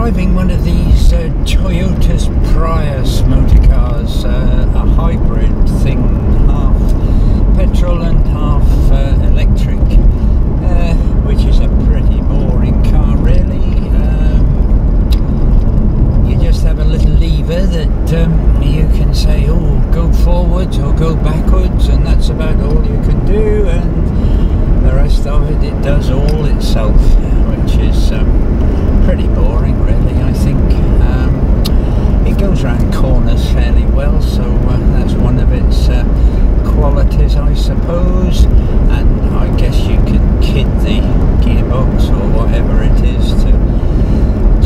driving one of these Toyota's Prius motor cars, a hybrid thing, half petrol and half electric, which is a pretty boring car really. You just have a little lever that you can say, oh, go forwards or go backwards, and that's about all you can do, and the rest of it does all itself, which is pretty boring really, I think. It goes around corners fairly well, so that's one of its qualities, I suppose, and I guess you can kid the gearbox or whatever it is to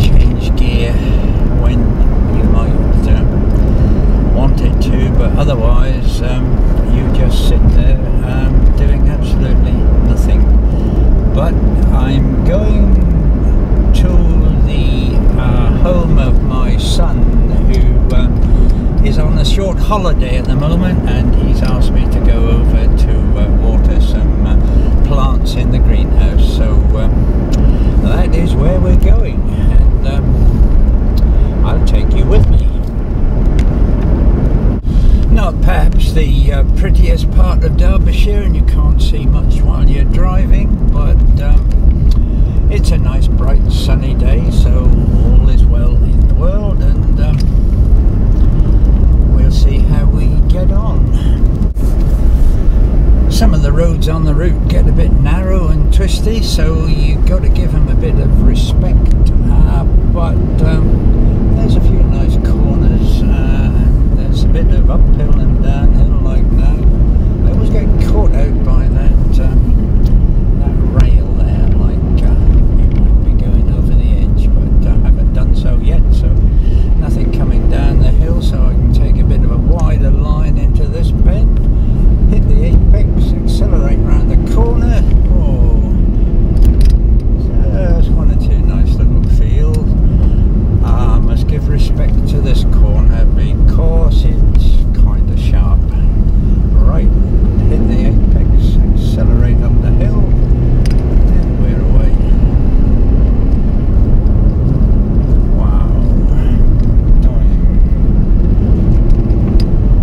change gear when you might want it to, but otherwise you just sit there doing absolutely nothing. But I'm going to the home of my son, who is on a short holiday at the moment, and he's asked me to go over to water some plants in the greenhouse, so that is where we're going, and I'll take you with me. Not perhaps the prettiest part of Derbyshire, and you can't see much while you're driving, but it's a nice bright sunny day, so all is well in the world, and we'll see how we get on. Some of the roads on the route get a bit narrow and twisty, so you've got to give them a bit of respect, but there's a few nice corners, and there's a bit of uphill and downhill like now. I always get caught out by that rail there, like you might be going over the edge, but I haven't done so yet, so nothing coming down the hill, so I can take a bit of a wider line into this bend, hit the apex, accelerate around the corner. Oh, just one or two nice little fields. I must give respect to this corner because it's kind of sharp. Right, hit the apex, accelerate up the hill, and we're away. Wow.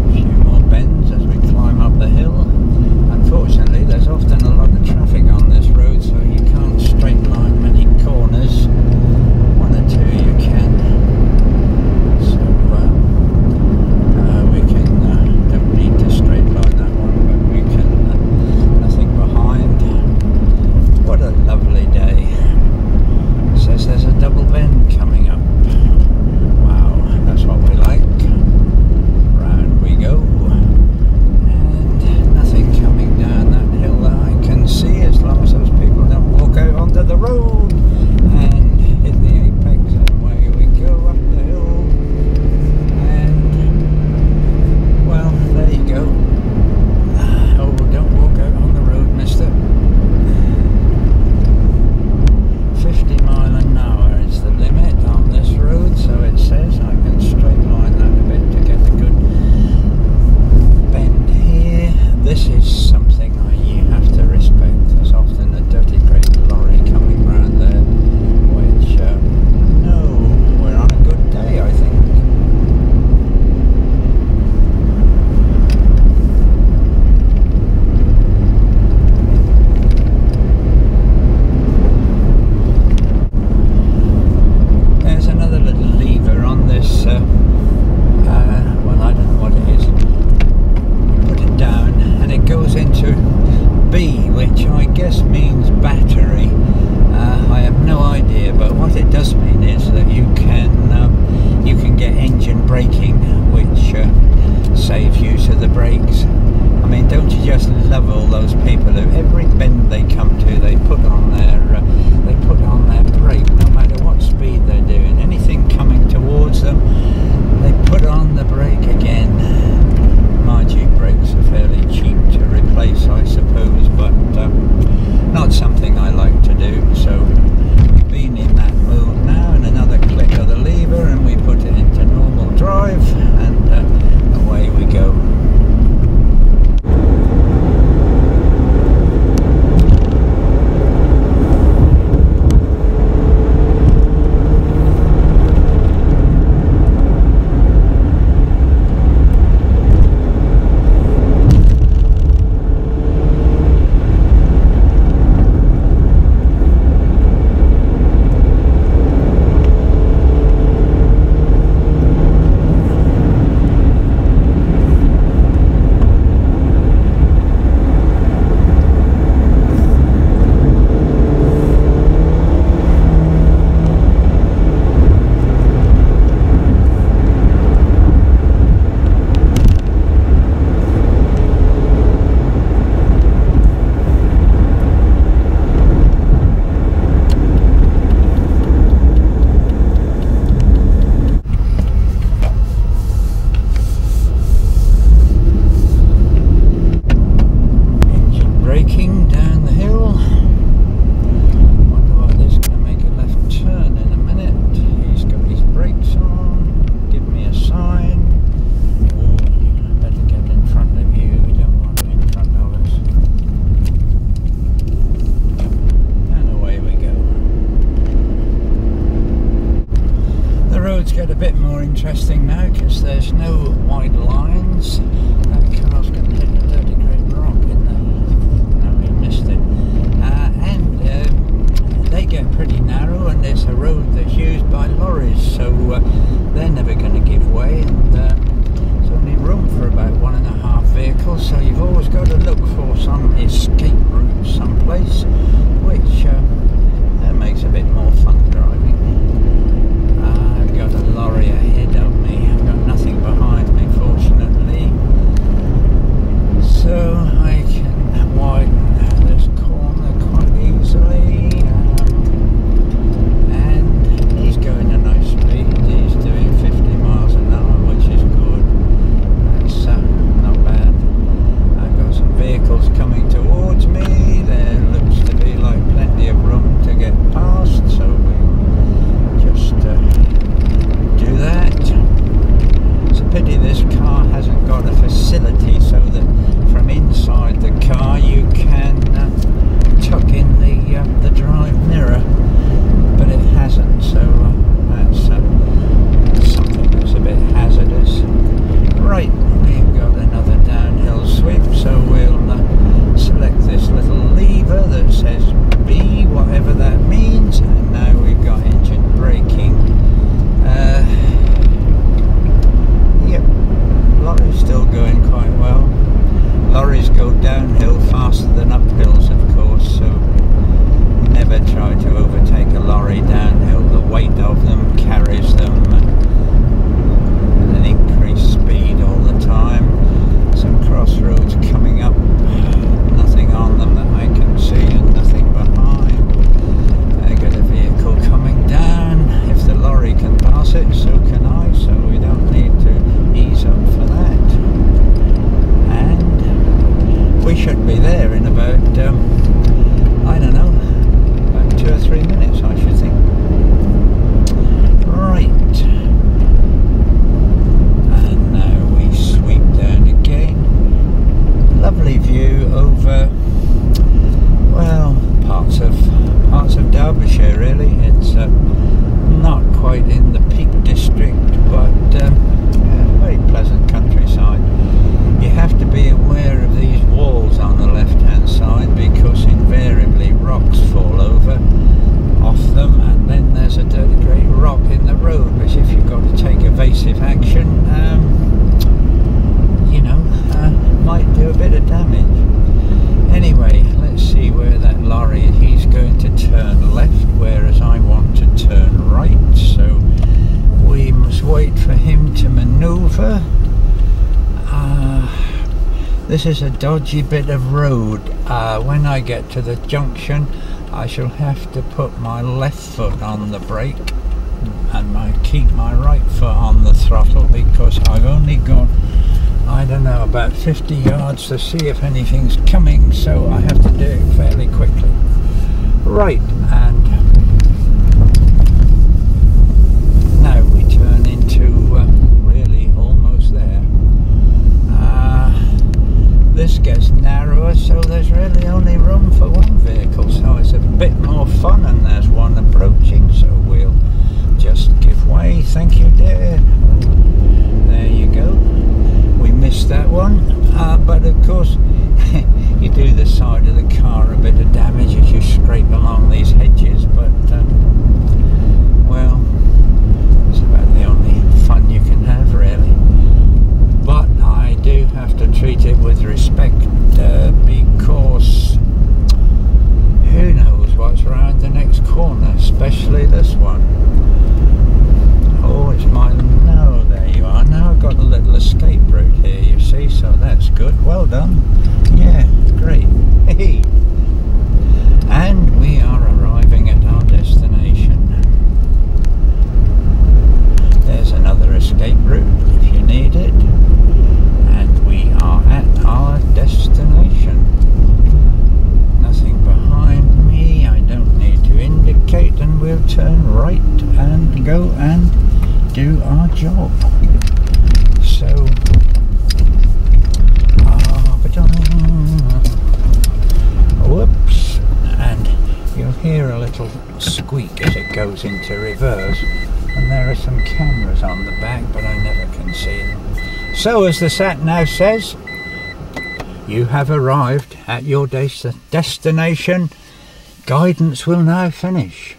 A few more bends as we climb up the hill. Unfortunately, there's often a lot of traffic on this road, so you can't straight line many corners. One or two you can. So we can don't need to straight line that one, but we can nothing behind. What a lovely day. It says there's a double bend coming up. Wow, that's what we like. Round we go, and nothing coming down that hill that I can see, as long as those people don't walk out onto the road and hit the apex, and away we go up the hill, and well, there you go. Oh, don't walk out on the road, mister. 50 miles an hour is the limit on this road, so it says. I can straight line that a bit to get a good bend here. This is something you have to respect. There's often a dirty great lorry coming round there, which no, we're on a good day, I think. There's another little lever on this, well, I don't know what it is. Put it down and it goes into B, which I guess means battery. I have no idea, but what it does mean is that you can get engine braking, which saves use of the brakes. I mean, don't you just love all those people who every bend they come to, they put on their brake, no matter what speed they're doing. Anything coming towards them, they put on the brake again. Mind you, brakes are fairly cheap to replace, I suppose, but not something I like to do. So we've been in that mood now, and another click of the lever and we put it into normal drive, and away we go. interesting now because there's no wide lines. That car's going to hit a dirty great rock in there. No, we missed it. And they get pretty narrow, and it's a road that's used by lorries, so they're never going to give way. And there's only room for about 1.5 vehicles, so you've always got to look for some escape route someplace, which makes a bit more fun driving. I've got a lorry ahead of me, I've got nothing behind me fortunately, so I can widen this corner quite easily, and he's going a nice speed. He's doing 50 miles an hour, which is good. That's not bad. I've got some vehicles coming towards me. There looks to be like plenty of room to get past, so we just do that. It's a pity this car hasn't got a facility so that from inside the car you can tuck in the drive mirror, but it hasn't, so that's something that's a bit hazardous. Right, we've got another downhill sweep, so we'll select this little lever that says B, whatever that means, and now we've got engine braking. Yep, lorry's still going quite well. Lorries go downhill faster than uphills, of course, so never try to overtake a lorry downhill. The weight of them carries them at an increased speed all the time. Some crossroads coming up, nothing on them that I can see and nothing behind. I got a vehicle coming down. If the lorry can pass it, so can I, so we don't need to ease up for that. And we should be there in about, I don't know, about 2 or 3 minutes, I should think. Right. And now we sweep down again. Lovely view over, well, parts of Derbyshire really. It's not quite in the Peak District, but very pleasant countryside. You have to be aware of these walls on the left hand side because invariably rocks fall over off them, and then there's a dirty great rock in the road which if you've got to take evasive action, you know, might do a bit of damage. Anyway, let's see where that lorry is. He's going to turn left, whereas I want to turn right, so we must wait for him to manoeuvre. This is a dodgy bit of road. When I get to the junction, I shall have to put my left foot on the brake and keep my right foot on the throttle because I've only got, I don't know, about 50 yards to see if anything's coming, so I have to do it fairly quickly. Right, and now we turn into really almost there. This gets narrower, so there's really only room for one vehicle, so it's a bit more fun, and there's one approaching, so we'll just give way. Thank you, dear. There you go. We missed that one, but of course you do the side of the car a bit of damage as you scrape along these hedges, but well, it's about the only fun you can have really. But I do have to treat it with respect because who knows what's around the next corner, especially this one. Oh, it's my, no, there you are. Now I've got a little escape route here, you see, so that's good. Well done. Yeah, great. Hey. And we are arriving at our destination. There's another escape route if you need it. And we are at our destination. Nothing behind me, I don't need to indicate, and we'll turn right and go and do our job. So, whoops, and you'll hear a little squeak as it goes into reverse. And there are some cameras on the back, but I never can see them. So as the sat nav says, you have arrived at your destination. Guidance will now finish.